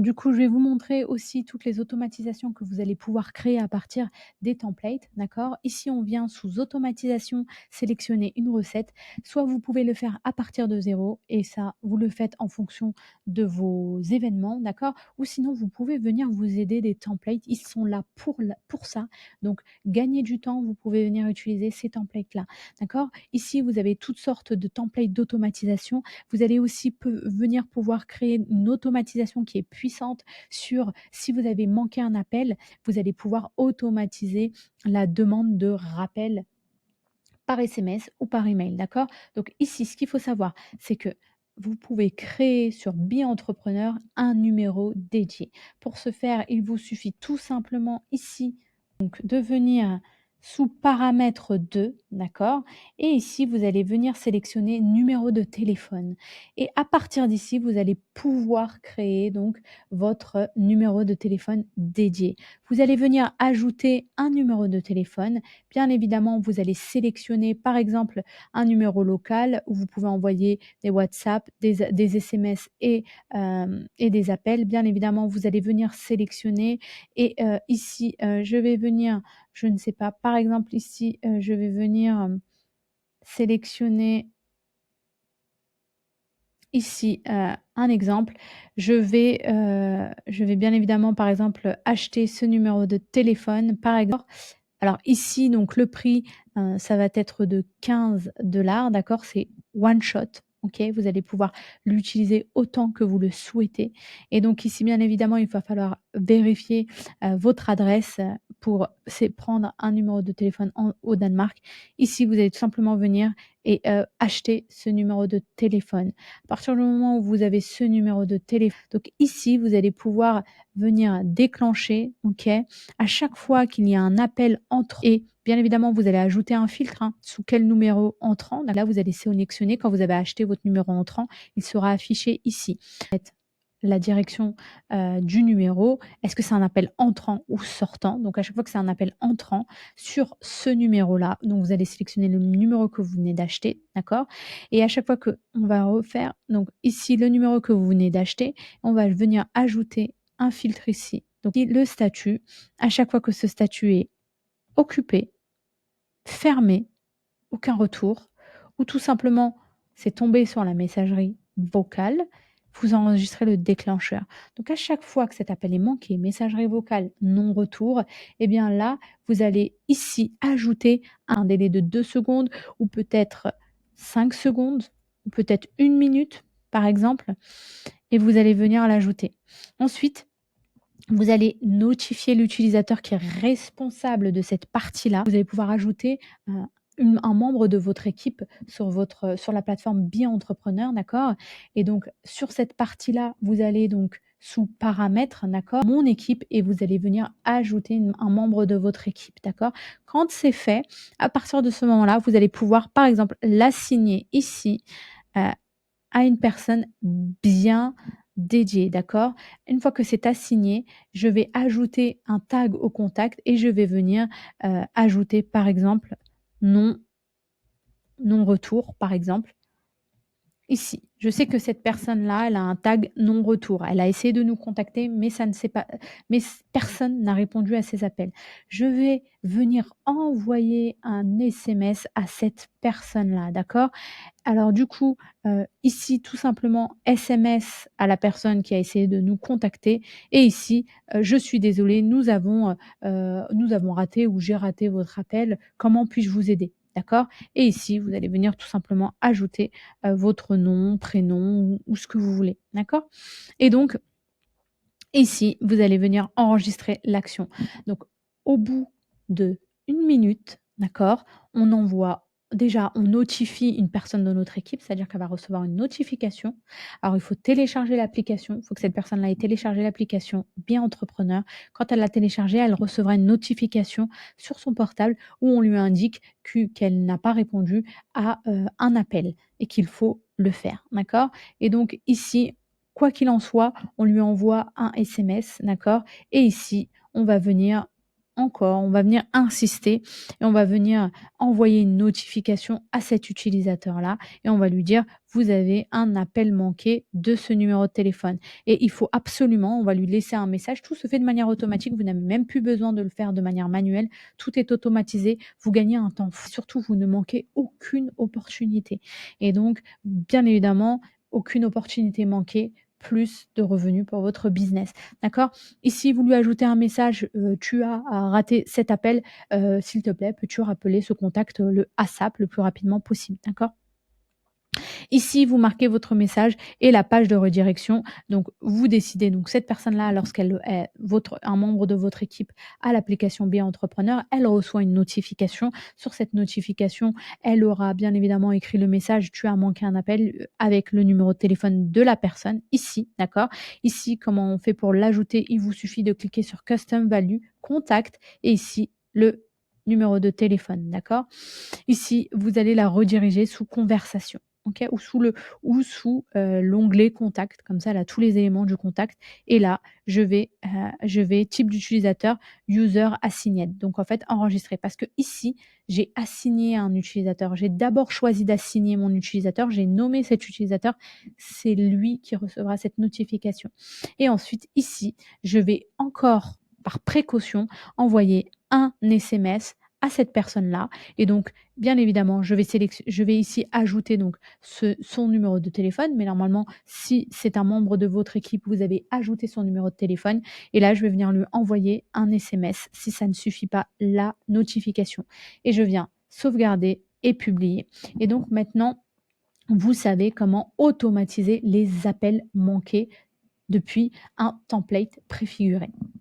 du coup, je vais vous montrer aussi toutes les automatisations que vous allez pouvoir créer à partir des templates, d'accord? Ici, on vient sous automatisation sélectionner une recette. Soit vous pouvez le faire à partir de zéro et ça, vous le faites en fonction de vos événements, d'accord? Ou sinon, vous pouvez venir vous aider des templates. Ils sont là pour ça. Donc, gagner du temps, vous pouvez venir utiliser ces templates-là, d'accord? Ici, vous avez toutes sortes de templates d'automatisation. Vous allez aussi venir pouvoir créer une automatisation qui est puissante sur si vous avez manqué un appel, vous allez pouvoir automatiser la demande de rappel par SMS ou par email, d'accord? Donc ici, ce qu'il faut savoir, c'est que vous pouvez créer sur Bi-Entrepreneur un numéro dédié. Pour ce faire, il vous suffit tout simplement ici donc de venir sous paramètres 2, d'accord? Et ici, vous allez venir sélectionner numéro de téléphone. Et à partir d'ici, vous allez pouvoir créer donc votre numéro de téléphone dédié. Vous allez venir ajouter un numéro de téléphone. Bien évidemment, vous allez sélectionner par exemple un numéro local où vous pouvez envoyer des WhatsApp, des SMS et des appels. Bien évidemment, vous allez venir sélectionner et ici, je vais venir, je ne sais pas, par exemple ici, je vais venir sélectionner ici, un exemple. Je vais bien évidemment, par exemple, acheter ce numéro de téléphone, par exemple. Alors ici, donc le prix, ça va être de 15 $, d'accord? C'est one shot, OK? Vous allez pouvoir l'utiliser autant que vous le souhaitez et donc ici, bien évidemment, il va falloir vérifier, votre adresse, pour c'est prendre un numéro de téléphone au Danemark. Ici, vous allez tout simplement venir et acheter ce numéro de téléphone. À partir du moment où vous avez ce numéro de téléphone donc ici, vous allez pouvoir venir déclencher, OK? À chaque fois qu'il y a un appel entrant et bien évidemment, vous allez ajouter un filtre, hein, sous quel numéro entrant. Donc là, vous allez sélectionner quand vous avez acheté votre numéro entrant, il sera affiché ici. La direction, du numéro. Est-ce que c'est un appel entrant ou sortant? Donc à chaque fois que c'est un appel entrant sur ce numéro-là, donc vous allez sélectionner le numéro que vous venez d'acheter, d'accord? Et à chaque fois qu'on va refaire donc ici le numéro que vous venez d'acheter, on va venir ajouter un filtre ici. Donc le statut, à chaque fois que ce statut est occupé, fermé, aucun retour ou tout simplement c'est tombé sur la messagerie vocale, vous enregistrez le déclencheur. Donc à chaque fois que cet appel est manqué, messagerie vocale, non retour, eh bien là, vous allez ici ajouter un délai de 2 secondes ou peut-être 5 secondes ou peut-être 1 minute par exemple et vous allez venir l'ajouter. Ensuite, vous allez notifier l'utilisateur qui est responsable de cette partie-là. Vous allez pouvoir ajouter, un membre de votre équipe sur la plateforme Bi-Entrepreneur, d'accord? Et donc sur cette partie-là, vous allez donc sous paramètres, d'accord? Mon équipe et vous allez venir ajouter un membre de votre équipe, d'accord? Quand c'est fait, à partir de ce moment-là, vous allez pouvoir, par exemple, l'assigner ici, heu, à une personne bien dédiée, d'accord? Une fois que c'est assigné, je vais ajouter un tag au contact et je vais venir, ajouter par exemple non non retour par exemple. Ici, je sais que cette personne-là, elle a un tag non retour. Elle a essayé de nous contacter, mais ça ne s'est pas mais personne n'a répondu à ses appels. Je vais venir envoyer un SMS à cette personne-là, d'accord? Alors du coup, ici tout simplement SMS à la personne qui a essayé de nous contacter et ici, «Je suis désolé, nous avons raté ou j'ai raté votre appel. Comment puis-je vous aider?» d'accord? Et ici, vous allez venir tout simplement ajouter, votre nom, prénom ou ce que vous voulez, d'accord? Et donc ici, vous allez venir enregistrer l'action. Donc au bout de 1 minute, d'accord, on envoie déjà, on notifie une personne de notre équipe, c'est-à-dire qu'elle va recevoir une notification. Alors il faut télécharger l'application, il faut que cette personne-là ait téléchargé l'application Bien Entrepreneur. Quand elle l'a téléchargée, elle recevra une notification sur son portable où on lui indique qu'elle n'a pas répondu à, un appel et qu'il faut le faire, d'accord? Et donc ici, quoi qu'il en soit, on lui envoie un SMS, d'accord? Et ici, on va venir encore, on va venir insister et on va venir envoyer une notification à cet utilisateur-là et on va lui dire: «Vous avez un appel manqué de ce numéro de téléphone» et il faut absolument on va lui laisser un message. Tout se fait de manière automatique, vous n'avez même plus besoin de le faire de manière manuelle. Tout est automatisé, vous gagnez un temps fou. Surtout, vous ne manquez aucune opportunité et donc bien évidemment, aucune opportunité manquée, plus de revenus pour votre business, d'accord? Ici, vous lui ajoutez un message, «Tu as raté cet appel, s'il te plaît, peux-tu rappeler ce contact, le ASAP, le plus rapidement possible», d'accord? Ici, vous marquez votre message et la page de redirection. Donc, vous décidez, donc cette personne-là, lorsqu'elle est un membre de votre équipe à l'application BI Entrepreneur, elle reçoit une notification. Sur cette notification, elle aura bien évidemment écrit le message: «Tu as manqué un appel», avec le numéro de téléphone de la personne ici, d'accord? Ici, comment on fait pour l'ajouter? Il vous suffit de cliquer sur Custom Value, Contact et ici le numéro de téléphone, d'accord? Ici, vous allez la rediriger sous conversation, OK? L'onglet contact, comme ça elle a tous les éléments du contact et là, je vais type d'utilisateur, user assigned. Donc en fait, enregistrer parce que ici, j'ai assigné un utilisateur. J'ai d'abord choisi d'assigner mon utilisateur, j'ai nommé cet utilisateur, c'est lui qui recevra cette notification et ensuite ici, je vais encore, par précaution, envoyer un SMS à cette personne-là et donc bien évidemment, je vais ici ajouter donc son numéro de téléphone, mais normalement, si c'est un membre de votre équipe, vous avez ajouté son numéro de téléphone et là, je vais venir lui envoyer un SMS si ça ne suffit pas, la notification et je viens sauvegarder et publier et donc maintenant, vous savez comment automatiser les appels manqués depuis un template préfiguré.